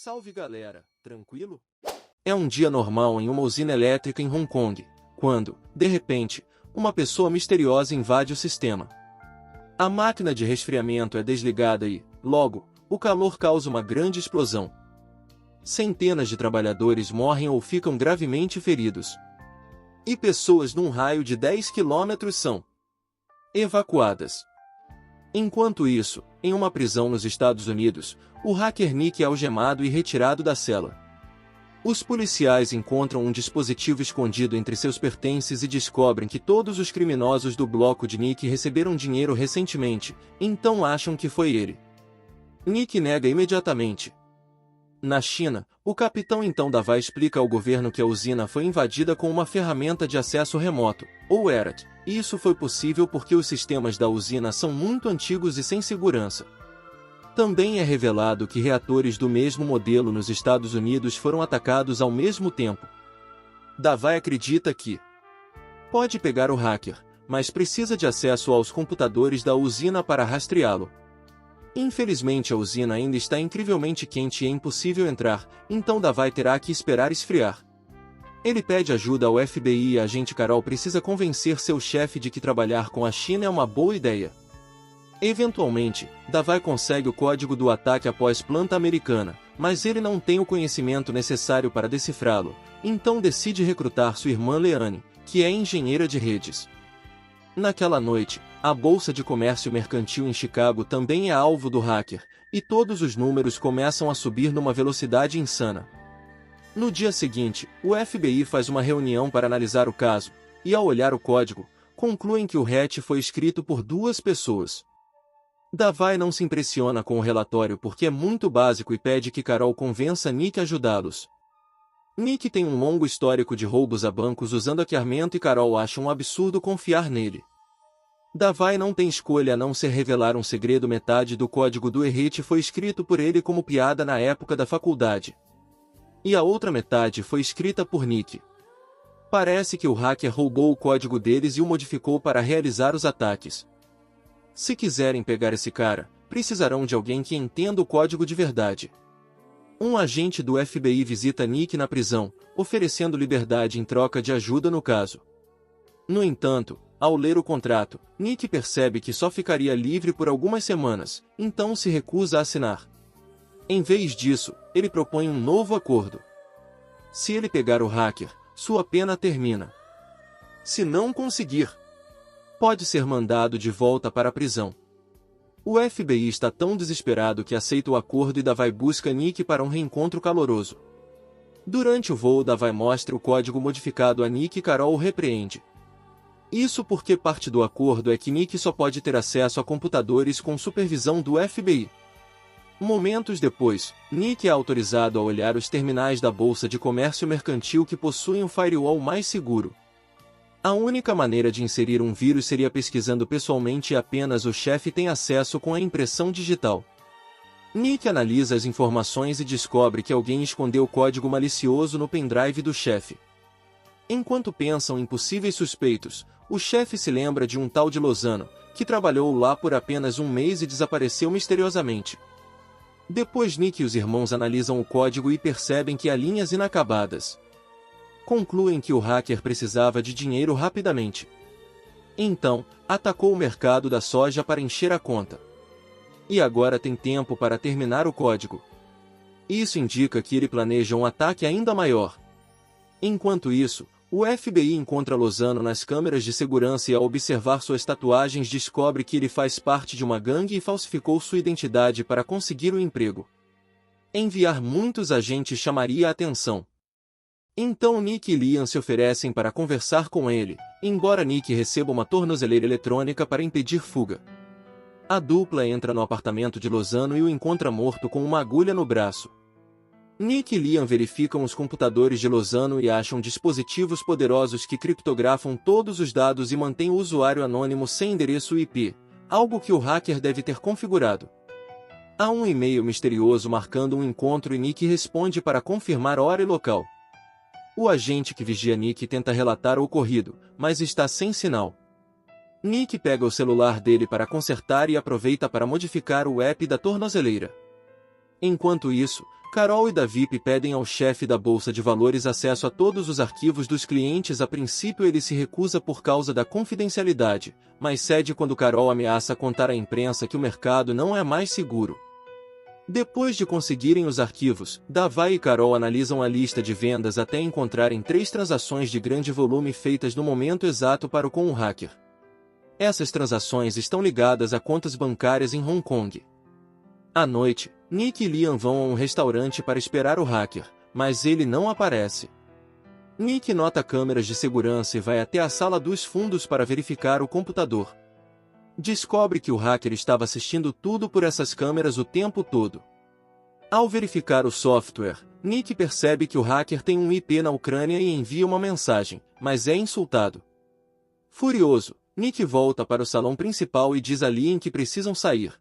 Salve galera, tranquilo? É um dia normal em uma usina elétrica em Hong Kong, quando, de repente, uma pessoa misteriosa invade o sistema. A máquina de resfriamento é desligada e, logo, o calor causa uma grande explosão. Centenas de trabalhadores morrem ou ficam gravemente feridos. E pessoas num raio de 10 quilômetros são evacuadas. Enquanto isso, em uma prisão nos Estados Unidos, o hacker Nick é algemado e retirado da cela. Os policiais encontram um dispositivo escondido entre seus pertences e descobrem que todos os criminosos do bloco de Nick receberam dinheiro recentemente, então acham que foi ele. Nick nega imediatamente. Na China, o capitão então Davai explica ao governo que a usina foi invadida com uma ferramenta de acesso remoto, ou ERAT, e isso foi possível porque os sistemas da usina são muito antigos e sem segurança. Também é revelado que reatores do mesmo modelo nos Estados Unidos foram atacados ao mesmo tempo. Davai acredita que pode pegar o hacker, mas precisa de acesso aos computadores da usina para rastreá-lo. Infelizmente a usina ainda está incrivelmente quente e é impossível entrar, então Davai terá que esperar esfriar. Ele pede ajuda ao FBI e a agente Carol precisa convencer seu chefe de que trabalhar com a China é uma boa ideia. Eventualmente, Davai consegue o código do ataque após planta americana, mas ele não tem o conhecimento necessário para decifrá-lo, então decide recrutar sua irmã Leanne, que é engenheira de redes. Naquela noite, a Bolsa de Comércio Mercantil em Chicago também é alvo do hacker, e todos os números começam a subir numa velocidade insana. No dia seguinte, o FBI faz uma reunião para analisar o caso, e ao olhar o código, concluem que o hack foi escrito por duas pessoas. Davai não se impressiona com o relatório porque é muito básico e pede que Carol convença Nick a ajudá-los. Nick tem um longo histórico de roubos a bancos usando hackeamento e Carol acha um absurdo confiar nele. Davai não tem escolha a não ser revelar um segredo. Metade do código do ERAT foi escrito por ele como piada na época da faculdade. E a outra metade foi escrita por Nick. Parece que o hacker roubou o código deles e o modificou para realizar os ataques. Se quiserem pegar esse cara, precisarão de alguém que entenda o código de verdade. Um agente do FBI visita Nick na prisão, oferecendo liberdade em troca de ajuda no caso. No entanto, ao ler o contrato, Nick percebe que só ficaria livre por algumas semanas, então se recusa a assinar. Em vez disso, ele propõe um novo acordo. Se ele pegar o hacker, sua pena termina. Se não conseguir, pode ser mandado de volta para a prisão. O FBI está tão desesperado que aceita o acordo e Davai busca Nick para um reencontro caloroso. Durante o voo, Davai mostra o código modificado a Nick e Carol o repreende. Isso porque parte do acordo é que Nick só pode ter acesso a computadores com supervisão do FBI. Momentos depois, Nick é autorizado a olhar os terminais da Bolsa de Comércio Mercantil que possuem um firewall mais seguro. A única maneira de inserir um vírus seria pesquisando pessoalmente e apenas o chefe tem acesso com a impressão digital. Nick analisa as informações e descobre que alguém escondeu o código malicioso no pendrive do chefe. Enquanto pensam em possíveis suspeitos, o chefe se lembra de um tal de Lozano, que trabalhou lá por apenas um mês e desapareceu misteriosamente. Depois Nick e os irmãos analisam o código e percebem que há linhas inacabadas. Concluem que o hacker precisava de dinheiro rapidamente. Então, atacou o mercado da soja para encher a conta. E agora tem tempo para terminar o código. Isso indica que ele planeja um ataque ainda maior. Enquanto isso, o FBI encontra Lozano nas câmeras de segurança e ao observar suas tatuagens descobre que ele faz parte de uma gangue e falsificou sua identidade para conseguir o emprego. Enviar muitos agentes chamaria a atenção. Então Nick e Liam se oferecem para conversar com ele, embora Nick receba uma tornozeleira eletrônica para impedir fuga. A dupla entra no apartamento de Lozano e o encontra morto com uma agulha no braço. Nick e Liam verificam os computadores de Lozano e acham dispositivos poderosos que criptografam todos os dados e mantêm o usuário anônimo sem endereço IP, algo que o hacker deve ter configurado. Há um e-mail misterioso marcando um encontro e Nick responde para confirmar hora e local. O agente que vigia Nick tenta relatar o ocorrido, mas está sem sinal. Nick pega o celular dele para consertar e aproveita para modificar o app da tornozeleira. Enquanto isso, Carol e Davi pedem ao chefe da Bolsa de Valores acesso a todos os arquivos dos clientes. A princípio ele se recusa por causa da confidencialidade, mas cede quando Carol ameaça contar à imprensa que o mercado não é mais seguro. Depois de conseguirem os arquivos, Davi e Carol analisam a lista de vendas até encontrarem 3 transações de grande volume feitas no momento exato com o hacker. Essas transações estão ligadas a contas bancárias em Hong Kong. À noite, Nick e Liam vão a um restaurante para esperar o hacker, mas ele não aparece. Nick nota câmeras de segurança e vai até a sala dos fundos para verificar o computador. Descobre que o hacker estava assistindo tudo por essas câmeras o tempo todo. Ao verificar o software, Nick percebe que o hacker tem um IP na Ucrânia e envia uma mensagem, mas é insultado. Furioso, Nick volta para o salão principal e diz a Liam que precisam sair.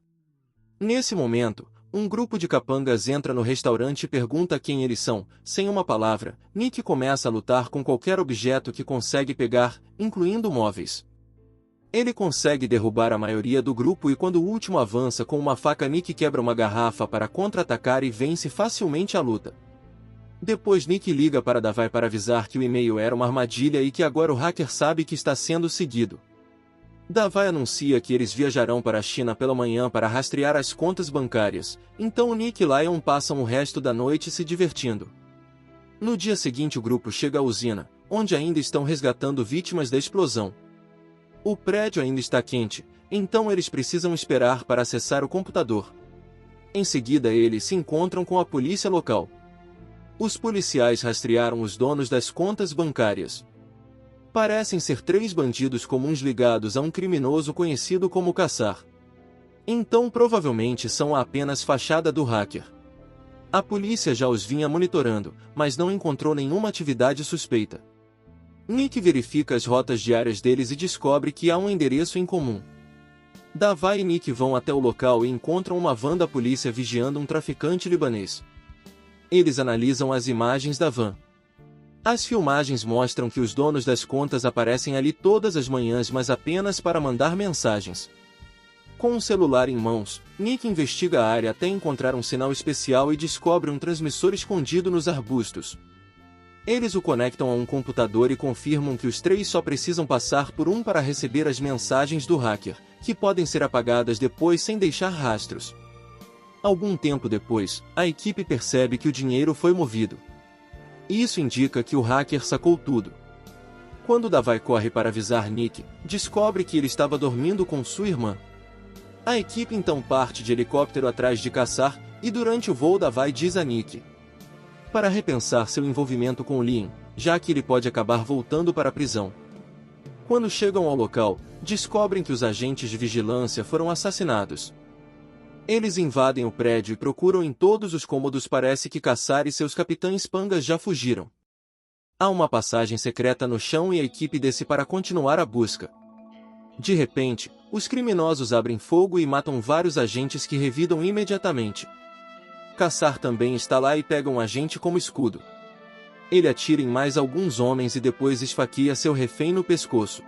Nesse momento, um grupo de capangas entra no restaurante e pergunta quem eles são. Sem uma palavra, Nick começa a lutar com qualquer objeto que consegue pegar, incluindo móveis. Ele consegue derrubar a maioria do grupo e quando o último avança com uma faca, Nick quebra uma garrafa para contra-atacar e vence facilmente a luta. Depois Nick liga para Davi para avisar que o e-mail era uma armadilha e que agora o hacker sabe que está sendo seguido. Davi anuncia que eles viajarão para a China pela manhã para rastrear as contas bancárias, então Nick e Liam passam o resto da noite se divertindo. No dia seguinte o grupo chega à usina, onde ainda estão resgatando vítimas da explosão. O prédio ainda está quente, então eles precisam esperar para acessar o computador. Em seguida eles se encontram com a polícia local. Os policiais rastrearam os donos das contas bancárias. Parecem ser 3 bandidos comuns ligados a um criminoso conhecido como Caçar. Então provavelmente são apenas fachada do hacker. A polícia já os vinha monitorando, mas não encontrou nenhuma atividade suspeita. Nick verifica as rotas diárias deles e descobre que há um endereço em comum. Davi e Nick vão até o local e encontram uma van da polícia vigiando um traficante libanês. Eles analisam as imagens da van. As filmagens mostram que os donos das contas aparecem ali todas as manhãs, mas apenas para mandar mensagens. Com um celular em mãos, Nick investiga a área até encontrar um sinal especial e descobre um transmissor escondido nos arbustos. Eles o conectam a um computador e confirmam que os 3 só precisam passar por um para receber as mensagens do hacker, que podem ser apagadas depois sem deixar rastros. Algum tempo depois, a equipe percebe que o dinheiro foi movido. Isso indica que o hacker sacou tudo. Quando Davi corre para avisar Nick, descobre que ele estava dormindo com sua irmã. A equipe então parte de helicóptero atrás de Caçar, e durante o voo Davi diz a Nick para repensar seu envolvimento com Liam, já que ele pode acabar voltando para a prisão. Quando chegam ao local, descobrem que os agentes de vigilância foram assassinados. Eles invadem o prédio e procuram em todos os cômodos. Parece que Caçar e seus capitães pangas já fugiram. Há uma passagem secreta no chão e a equipe desce para continuar a busca. De repente, os criminosos abrem fogo e matam vários agentes que revidam imediatamente. Caçar também está lá e pega um agente como escudo. Ele atira em mais alguns homens e depois esfaqueia seu refém no pescoço.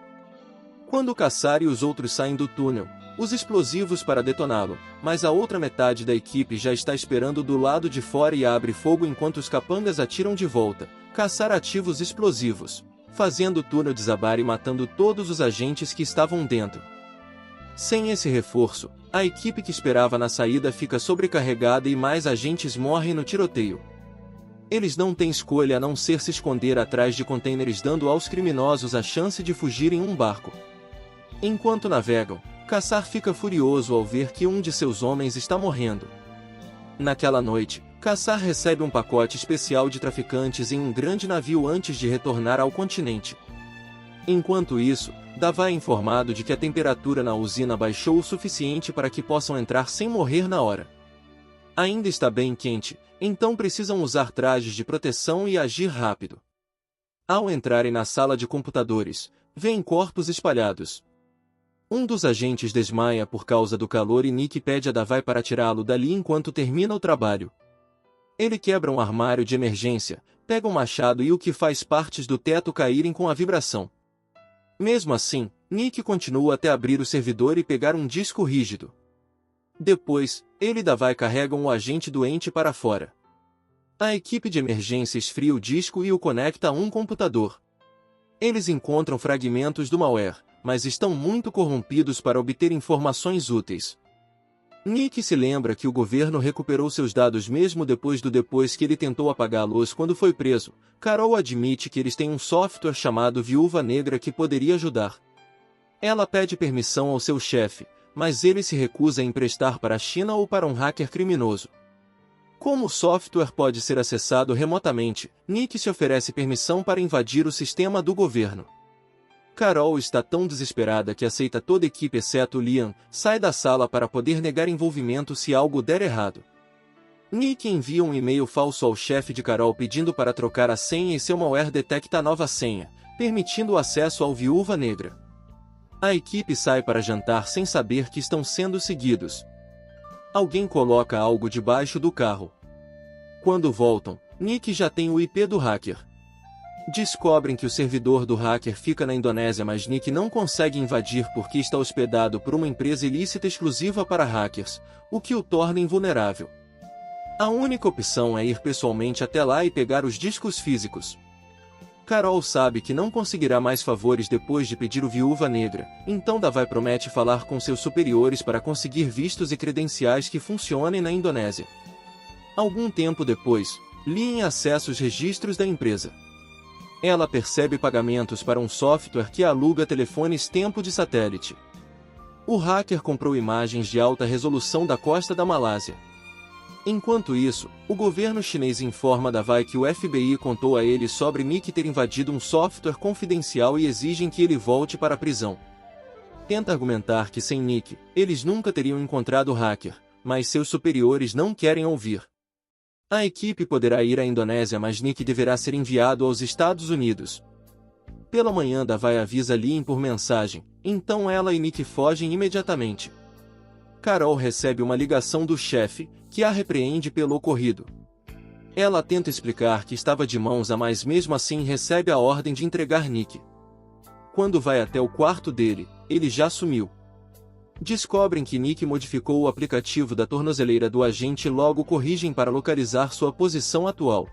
Quando Caçar e os outros saem do túnel, os explosivos para detoná-lo, mas a outra metade da equipe já está esperando do lado de fora e abre fogo enquanto os capangas atiram de volta. Caçar ativa os explosivos, fazendo o túnel desabar e matando todos os agentes que estavam dentro. Sem esse reforço, a equipe que esperava na saída fica sobrecarregada e mais agentes morrem no tiroteio. Eles não têm escolha a não ser se esconder atrás de contêineres, dando aos criminosos a chance de fugir em um barco. Enquanto navegam, Caçar fica furioso ao ver que um de seus homens está morrendo. Naquela noite, Caçar recebe um pacote especial de traficantes em um grande navio antes de retornar ao continente. Enquanto isso, Davi é informado de que a temperatura na usina baixou o suficiente para que possam entrar sem morrer na hora. Ainda está bem quente, então precisam usar trajes de proteção e agir rápido. Ao entrarem na sala de computadores, veem corpos espalhados. Um dos agentes desmaia por causa do calor e Nick pede a Davi para tirá-lo dali enquanto termina o trabalho. Ele quebra um armário de emergência, pega um machado e o que faz partes do teto caírem com a vibração. Mesmo assim, Nick continua até abrir o servidor e pegar um disco rígido. Depois, ele e Davi carregam o agente doente para fora. A equipe de emergência esfria o disco e o conecta a um computador. Eles encontram fragmentos do malware, mas estão muito corrompidos para obter informações úteis. Nick se lembra que o governo recuperou seus dados mesmo depois que ele tentou apagá-los quando foi preso. Carol admite que eles têm um software chamado Viúva Negra que poderia ajudar. Ela pede permissão ao seu chefe, mas ele se recusa a emprestar para a China ou para um hacker criminoso. Como o software pode ser acessado remotamente, Nick se oferece permissão para invadir o sistema do governo. Carol está tão desesperada que aceita toda a equipe exceto Liam, sai da sala para poder negar envolvimento se algo der errado. Nick envia um e-mail falso ao chefe de Carol pedindo para trocar a senha e seu malware detecta a nova senha, permitindo o acesso ao Viúva Negra. A equipe sai para jantar sem saber que estão sendo seguidos. Alguém coloca algo debaixo do carro. Quando voltam, Nick já tem o IP do hacker. Descobrem que o servidor do hacker fica na Indonésia, mas Nick não consegue invadir porque está hospedado por uma empresa ilícita exclusiva para hackers, o que o torna invulnerável. A única opção é ir pessoalmente até lá e pegar os discos físicos. Carol sabe que não conseguirá mais favores depois de pedir o Viúva Negra, então Davai promete falar com seus superiores para conseguir vistos e credenciais que funcionem na Indonésia. Algum tempo depois, Liam acessa os registros da empresa. Ela percebe pagamentos para um software que aluga telefones tempo de satélite. O hacker comprou imagens de alta resolução da costa da Malásia. Enquanto isso, o governo chinês informa Davai que o FBI contou a ele sobre Nick ter invadido um software confidencial e exigem que ele volte para a prisão. Tenta argumentar que sem Nick, eles nunca teriam encontrado o hacker, mas seus superiores não querem ouvir. A equipe poderá ir à Indonésia, mas Nick deverá ser enviado aos Estados Unidos. Pela manhã, Davai avisa Liam por mensagem, então ela e Nick fogem imediatamente. Carol recebe uma ligação do chefe, que a repreende pelo ocorrido. Ela tenta explicar que estava de mãos a mais, mesmo assim recebe a ordem de entregar Nick. Quando vai até o quarto dele, ele já sumiu. Descobrem que Nick modificou o aplicativo da tornozeleira do agente e logo corrigem para localizar sua posição atual.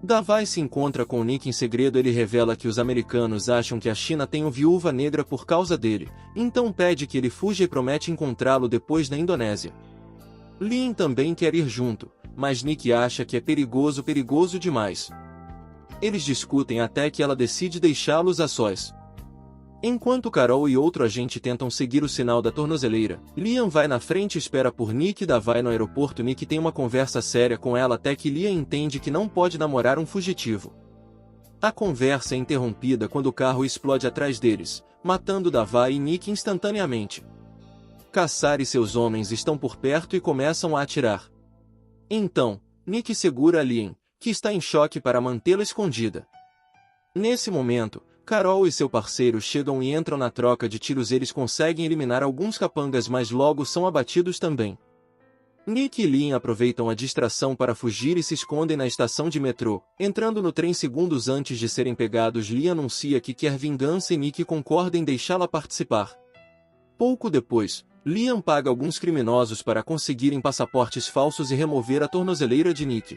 Davai se encontra com Nick em segredo. Ele revela que os americanos acham que a China tem um Viúva Negra por causa dele, então pede que ele fuja e promete encontrá-lo depois na Indonésia. Liam também quer ir junto, mas Nick acha que é perigoso demais. Eles discutem até que ela decide deixá-los a sós. Enquanto Carol e outro agente tentam seguir o sinal da tornozeleira, Liam vai na frente e espera por Nick e Davai no aeroporto. Nick tem uma conversa séria com ela até que Liam entende que não pode namorar um fugitivo. A conversa é interrompida quando o carro explode atrás deles, matando Davai e Nick instantaneamente. Caçar e seus homens estão por perto e começam a atirar. Então, Nick segura Liam, que está em choque, para mantê-la escondida. Nesse momento, Carol e seu parceiro chegam e entram na troca de tiros. Eles conseguem eliminar alguns capangas, mas logo são abatidos também. Nick e Liam aproveitam a distração para fugir e se escondem na estação de metrô. Entrando no trem segundos antes de serem pegados, Liam anuncia que quer vingança e Nick concorda em deixá-la participar. Pouco depois, Liam paga alguns criminosos para conseguirem passaportes falsos e remover a tornozeleira de Nick.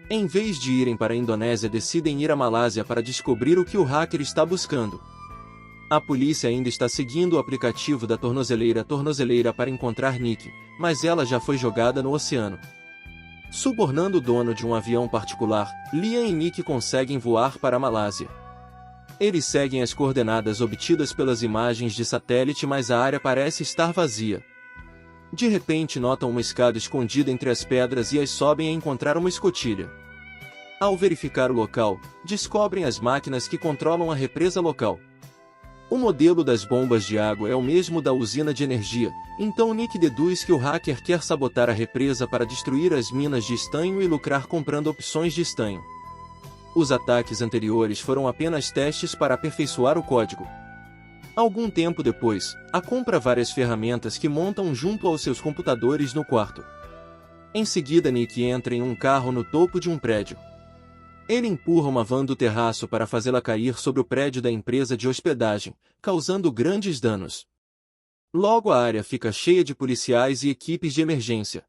Em vez de irem para a Indonésia, decidem ir à Malásia para descobrir o que o hacker está buscando. A polícia ainda está seguindo o aplicativo da tornozeleira para encontrar Nick, mas ela já foi jogada no oceano. Subornando o dono de um avião particular, Liam e Nick conseguem voar para a Malásia. Eles seguem as coordenadas obtidas pelas imagens de satélite, mas a área parece estar vazia. De repente notam uma escada escondida entre as pedras e as sobem a encontrar uma escotilha. Ao verificar o local, descobrem as máquinas que controlam a represa local. O modelo das bombas de água é o mesmo da usina de energia, então Nick deduz que o hacker quer sabotar a represa para destruir as minas de estanho e lucrar comprando opções de estanho. Os ataques anteriores foram apenas testes para aperfeiçoar o código. Algum tempo depois, a compra várias ferramentas que montam junto aos seus computadores no quarto. Em seguida, Nick entra em um carro no topo de um prédio. Ele empurra uma van do terraço para fazê-la cair sobre o prédio da empresa de hospedagem, causando grandes danos. Logo a área fica cheia de policiais e equipes de emergência.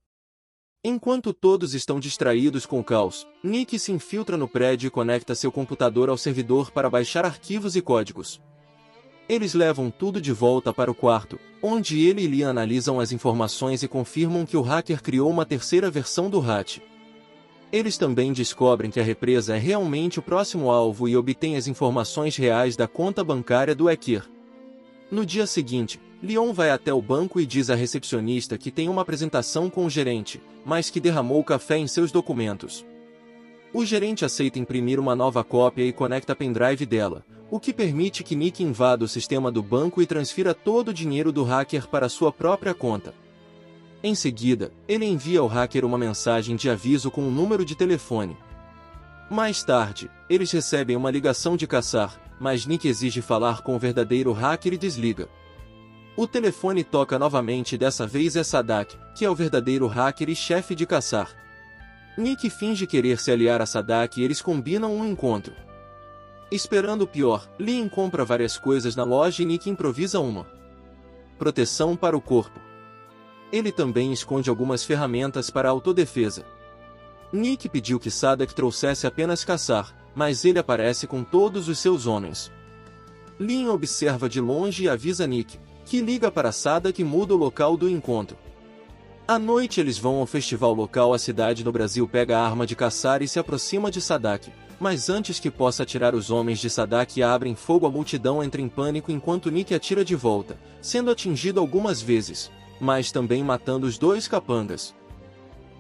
Enquanto todos estão distraídos com o caos, Nick se infiltra no prédio e conecta seu computador ao servidor para baixar arquivos e códigos. Eles levam tudo de volta para o quarto, onde ele e Liam analisam as informações e confirmam que o hacker criou uma terceira versão do HAT. Eles também descobrem que a represa é realmente o próximo alvo e obtêm as informações reais da conta bancária do hacker. No dia seguinte, Leon vai até o banco e diz à recepcionista que tem uma apresentação com o gerente, mas que derramou café em seus documentos. O gerente aceita imprimir uma nova cópia e conecta a pendrive dela, o que permite que Nick invada o sistema do banco e transfira todo o dinheiro do hacker para sua própria conta. Em seguida, ele envia ao hacker uma mensagem de aviso com um número de telefone. Mais tarde, eles recebem uma ligação de Kassar, mas Nick exige falar com o verdadeiro hacker e desliga. O telefone toca novamente e dessa vez é Sadak, que é o verdadeiro hacker e chefe de Kassar. Nick finge querer se aliar a Sadak e eles combinam um encontro. Esperando o pior, Liam compra várias coisas na loja e Nick improvisa uma proteção para o corpo. Ele também esconde algumas ferramentas para autodefesa. Nick pediu que Sadak trouxesse apenas Kassar, mas ele aparece com todos os seus homens. Liam observa de longe e avisa Nick, que liga para Sadak e muda o local do encontro. À noite eles vão ao festival local. A cidade no Brasil pega a arma de Kassar e se aproxima de Sadak, mas antes que possa atirar, os homens de Sadak abrem fogo. A multidão entra em pânico enquanto Nick atira de volta, sendo atingido algumas vezes, mas também matando os dois capangas.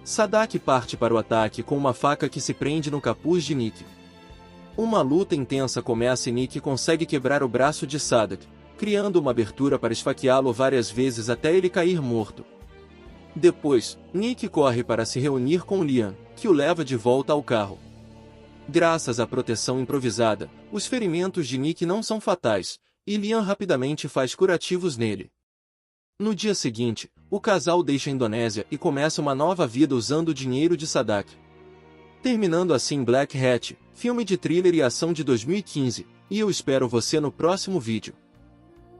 Sadak parte para o ataque com uma faca que se prende no capuz de Nick. Uma luta intensa começa e Nick consegue quebrar o braço de Sadak, criando uma abertura para esfaqueá-lo várias vezes até ele cair morto. Depois, Nick corre para se reunir com Liam, que o leva de volta ao carro. Graças à proteção improvisada, os ferimentos de Nick não são fatais, e Liam rapidamente faz curativos nele. No dia seguinte, o casal deixa a Indonésia e começa uma nova vida usando o dinheiro de Sadak. Terminando assim Black Hat, filme de thriller e ação de 2015, e eu espero você no próximo vídeo.